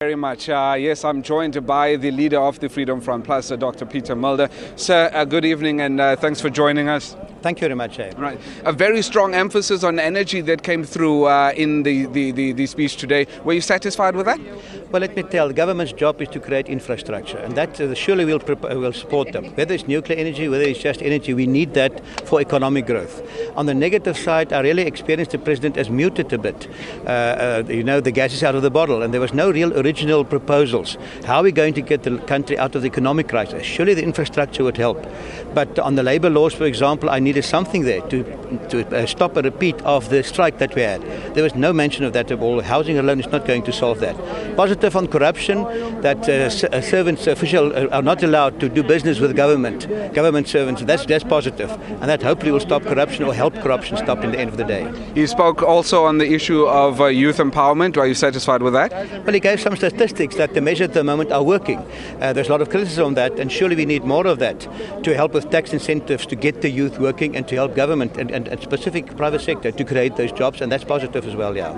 Very much. Yes, I'm joined by the leader of the Freedom Front Plus, Dr. Peter Mulder. Sir, good evening and thanks for joining us. Thank you very much. Right. A very strong emphasis on energy that came through in the speech today. Were you satisfied with that? Well, let me tell, the government's job is to create infrastructure, and that surely will support them. Whether it's nuclear energy, whether it's just energy, we need that for economic growth. On the negative side, I really experienced the president as muted a bit. The gas is out of the bottle, and there was no real original proposals. How are we going to get the country out of the economic crisis? Surely the infrastructure would help. But on the labour laws, for example, I needed something there to stop a repeat of the strike that we had. There was no mention of that at all. Housing alone is not going to solve that. Positive on corruption, that servants, officials are not allowed to do business with government servants. That's positive. And that hopefully will stop corruption or help corruption stop in the end of the day. You spoke also on the issue of youth empowerment. Are you satisfied with that? Well, he gave some statistics that the measures at the moment are working. There's a lot of criticism on that, and surely we need more of that to help with tax incentives to get the youth working and to help government and specific private sector to create those jobs, and that's positive as well, yeah.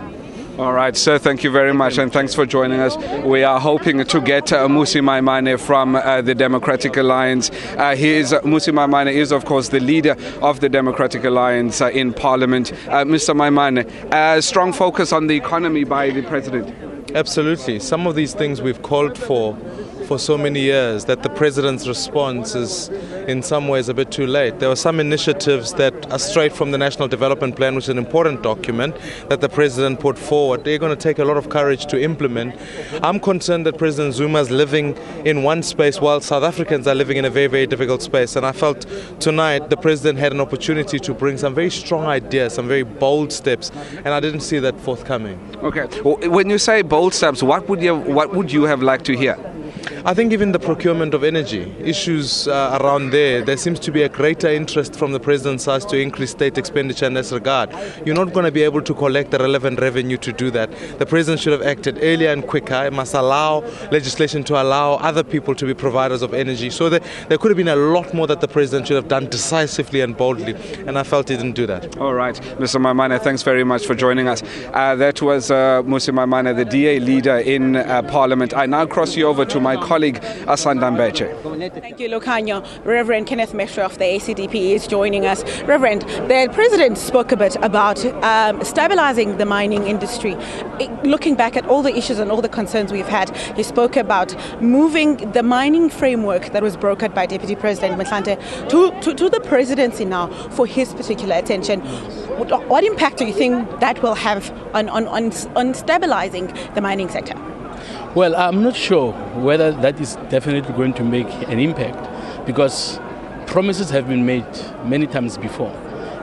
All right, sir, thank you very much, and thanks for joining us. We are hoping to get Mmusi Maimane from the Democratic Alliance. Mmusi Maimane is, of course, the leader of the Democratic Alliance in Parliament. Mr. Maimane, a strong focus on the economy by the President. Absolutely. Some of these things we've called for so many years, that the President's response is in some ways a bit too late. There were some initiatives that are straight from the National Development Plan, which is an important document that the President put forward. They're going to take a lot of courage to implement. I'm concerned that President Zuma is living in one space while South Africans are living in a very, very difficult space. And I felt tonight the President had an opportunity to bring some very strong ideas, some very bold steps, and I didn't see that forthcoming. Okay. When you say bold steps, what would you have liked to hear? I think even the procurement of energy, issues around there seems to be a greater interest from the President's side to increase state expenditure in this regard. You're not going to be able to collect the relevant revenue to do that. The President should have acted earlier and quicker. It must allow legislation to allow other people to be providers of energy. So there could have been a lot more that the President should have done decisively and boldly, and I felt he didn't do that. All right, Mr. Maimane, thanks very much for joining us. That was Mmusi Maimane, the DA leader in Parliament. I now cross you over to my colleague Asanda Mbeche. Thank you, Lucanio. Reverend Kenneth Mestre of the ACDP is joining us. Reverend, the President spoke a bit about stabilizing the mining industry. Looking back at all the issues and all the concerns we've had, he spoke about moving the mining framework that was brokered by Deputy President Mohlante to the Presidency now for his particular attention. What impact do you think that will have on stabilizing the mining sector? Well, I'm not sure whether that is definitely going to make an impact, because promises have been made many times before.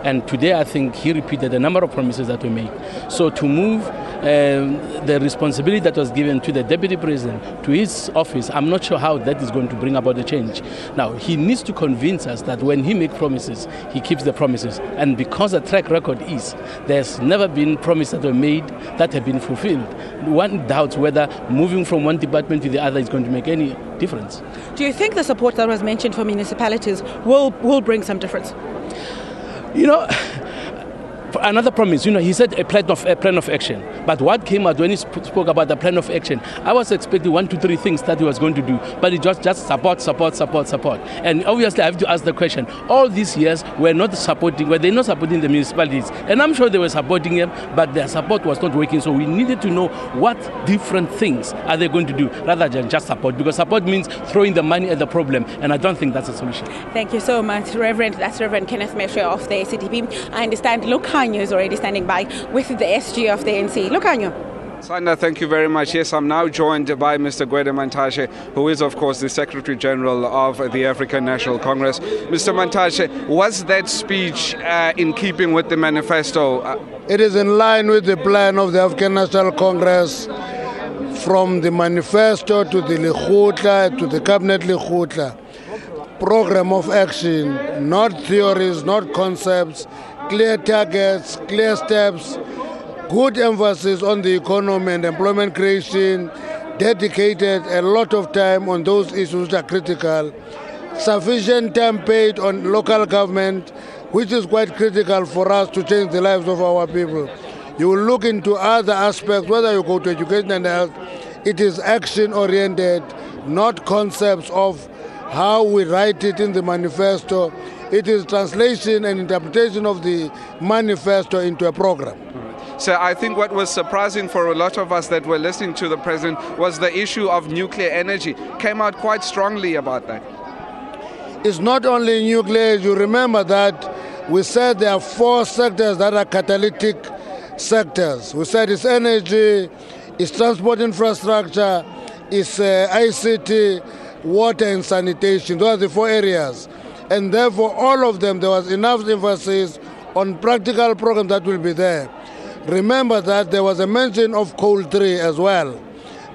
And today I think he repeated a number of promises that were made. So to move the responsibility that was given to the Deputy President to his office, I'm not sure how that is going to bring about a change. Now, he needs to convince us that when he makes promises, he keeps the promises. And because the track record is, there's never been promises that were made that have been fulfilled. One doubts whether moving from one department to the other is going to make any difference. Do you think the support that was mentioned for municipalities will bring some difference? You know, another promise, he said a plan of action. But what came out when he spoke about the plan of action, I was expecting 1 to 3 things that he was going to do, but it just support. And obviously I have to ask the question, all these years were they not supporting the municipalities? And I'm sure they were supporting them, but their support was not working. So we needed to know what different things are they going to do rather than just support, because support means throwing the money at the problem, and I don't think that's a solution. Thank you so much, Reverend. That's Reverend Kenneth Mestre of the ACDP. I understand Lucanio is already standing by with the SG of the ANC. Lucanio. Sanda, thank you very much. Yes, I'm now joined by Mr. Gwede Mantashe, who is, of course, the Secretary General of the African National Congress. Mr. Mantashe, was that speech in keeping with the manifesto? It is in line with the plan of the African National Congress, from the manifesto to the Lekgotla, to the Cabinet Lekgotla. Program of action, not theories, not concepts, clear targets, clear steps, good emphasis on the economy and employment creation, dedicated a lot of time on those issues that are critical, sufficient time paid on local government, which is quite critical for us to change the lives of our people. You will look into other aspects, whether you go to education and health, It is action-oriented, not concepts of how we write it in the manifesto. It is translation and interpretation of the manifesto into a program. So I think what was surprising for a lot of us that were listening to the president was the issue of nuclear energy. Came out quite strongly about that. It's not only nuclear. You remember that we said there are 4 sectors that are catalytic sectors. We said it's energy, it's transport infrastructure, it's ICT, water and sanitation. Those are the 4 areas. And therefore, all of them, there was enough emphasis on practical programs that will be there. Remember that there was a mention of coal 3 as well.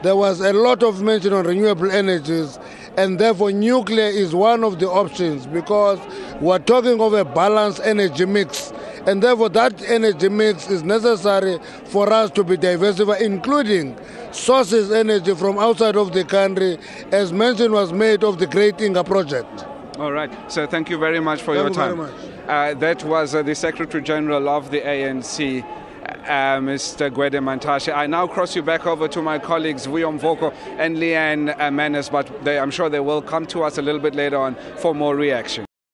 There was a lot of mention on renewable energies, and therefore nuclear is one of the options because we're talking of a balanced energy mix. And therefore that energy mix is necessary for us to be diversified, including sources energy from outside of the country, as mention was made of the Great Inga project. All right. So thank you very much for your time. Thank you very much. That was the Secretary General of the ANC, Mr. Gwede Mantashe. I now cross you back over to my colleagues Vuyo Mvoko and Leanne Manis, but I'm sure they will come to us a little bit later on for more reaction.